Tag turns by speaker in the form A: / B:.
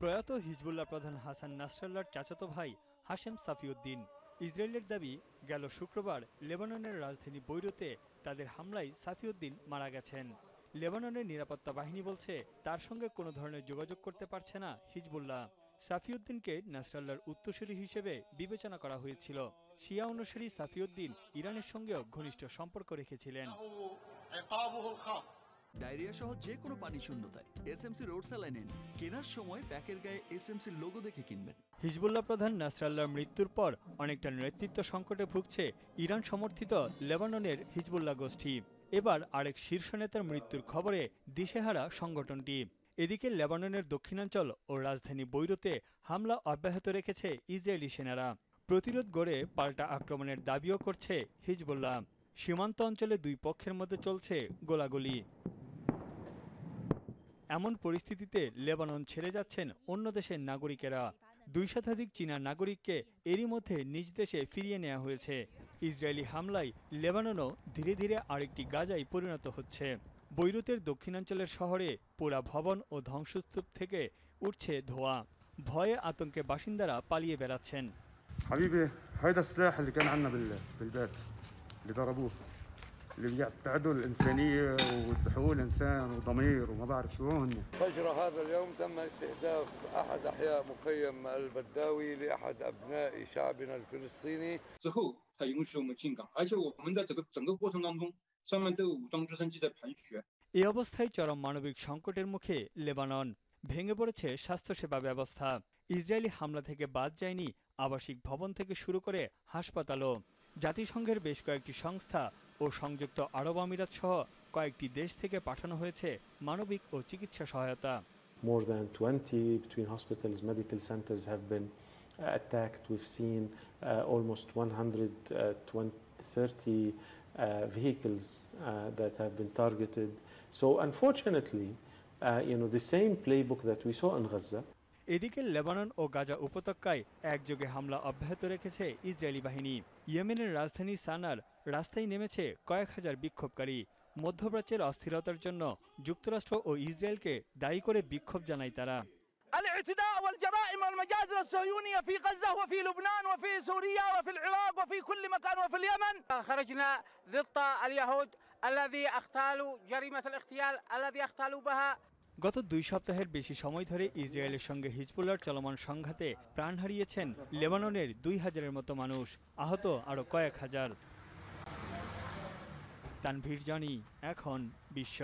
A: প্রয়াত হিজবুল্লাহ প্রধান হাসান নাসরাল্লাহর চাচাতো ভাই হাশেম সাফিউদ্দিন। ইসরায়েলের দাবি, গেল শুক্রবার লেবাননের রাজধানী বৈরুতে তাদের হামলায় সাফিউদ্দিন মারা গেছেন। লেবাননের নিরাপত্তা বাহিনী বলছে তার সঙ্গে কোনো ধরনের যোগাযোগ করতে পারছে না হিজবুল্লাহ। সাফিউদ্দিনকে নাসরাল্লাহর উত্তরসূরি হিসেবে বিবেচনা করা হয়েছিল। শিয়া অনুসারী সাফিউদ্দিন ইরানের সঙ্গেও ঘনিষ্ঠ সম্পর্ক রেখেছিলেন।
B: ডায়রিয়া সহ যে কোনো পানি শূন্যতায় এসএমসি রোড স্যালাইন নিন। কেনার সময় প্যাকের গায়ে এসএমসির লোগো দেখে কিনবেন।
A: হিজবুল্লাহ প্রধান নাসরাল্লাহর মৃত্যুর পর অনেকটা নেতৃত্ব সংকটে ভুগছে ইরান সমর্থিত লেবাননের হিজবুল্লাহ গোষ্ঠী। এবার আরেক শীর্ষ নেতার মৃত্যুর খবরে দিশেহারা সংগঠনটি। এদিকে লেবাননের দক্ষিণাঞ্চল ও রাজধানী বৈরুতে হামলা অব্যাহত রেখেছে ইসরায়েলি সেনারা। প্রতিরোধ গড়ে পাল্টা আক্রমণের দাবিও করছে হিজবুল্লাহ। সীমান্ত অঞ্চলে দুই পক্ষের মধ্যে চলছে গোলাগুলি। এমন পরিস্থিতিতে লেবানন ছেড়ে যাচ্ছেন অন্য দেশের নাগরিকেরা। ২ শতাধিক চীনা নাগরিককে এরই মধ্যে নিজ দেশে ফিরিয়ে নেওয়া হয়েছে। ইসরায়েলি হামলায় লেবাননও ধীরে ধীরে আরেকটি গাজায় পরিণত হচ্ছে। বৈরুতের দক্ষিণাঞ্চলের শহরে পোড়া ভবন ও ধ্বংসস্তূপ থেকে উঠছে ধোঁয়া। ভয়ে আতঙ্কে বাসিন্দারা পালিয়ে বেড়াচ্ছেন।
C: حبيبي هيدا السلاح اللي كان عندنا بالبيت اللي ضربوه اللي بيبتعدوا الإنسانية وحقوق الإنسان وضمير وما بعرف شو هن.
D: فجر هذا اليوم تم استهداف أحد أحياء مخيم البداوي لأحد أبناء شعبنا الفلسطيني.
E: 之后，他允许我们进港，而且我们在整个过程当中，上面都有武装直升机在盘旋。
A: এই অবস্থায় চরম মানবিক সংকটের মুখে লেবানন। ভেঙে পড়েছে স্বাস্থ্যসেবা ব্যবস্থা। ইসরায়েলি হামলা থেকে বাদ যায়নি আবাসিক ভবন থেকে শুরু করে হাসপাতালও। জাতিসংঘের বেশ কয়েকটি সংস্থা ও সংযুক্ত আরব আমিরাত সহ কয়েকটি দেশ থেকে পাঠানো হয়েছে মানবিক ও চিকিৎসা সহায়তা।
F: More than 20 between hospitals, medical centers have been attacked. We've seen almost 130 vehicles that have been targeted. So unfortunately, the same playbook that we saw in Gaza.
A: এদিকে লেবানন ও গাজা উপত্যকায় একযোগে হামলা অব্যাহত রেখেছে ইসরায়েলি বাহিনী। ইয়েমেনের রাজধানী সানার রাস্তায় নেমেছে কয়েক হাজার বিক্ষোভকারী। মধ্যপ্রাচ্যের অস্থিরতার জন্য যুক্তরাষ্ট্র ও ইসরায়েলকে দায়ী করে বিক্ষোভ জানায় তারা।
G: الاعتداء والجرائم والمجازر الصهيونية في غزة وفي لبنان وفي سوريا وفي العراق وفي كل مكان وفي اليمن. خرجنا ضد اليهود الذي اختالوا جريمة الاغتيال الذي اختالوا بها.
A: গত 2 সপ্তাহের বেশি সময় ধরে ইসরায়েলের সঙ্গে হিজবুল্লাহর চলমান সংঘাতে প্রাণ হারিয়েছেন লেবাননের 2000-এর মতো মানুষ, আহত আরও কয়েক হাজার। তানভীর জনি, এখন বিশ্ব।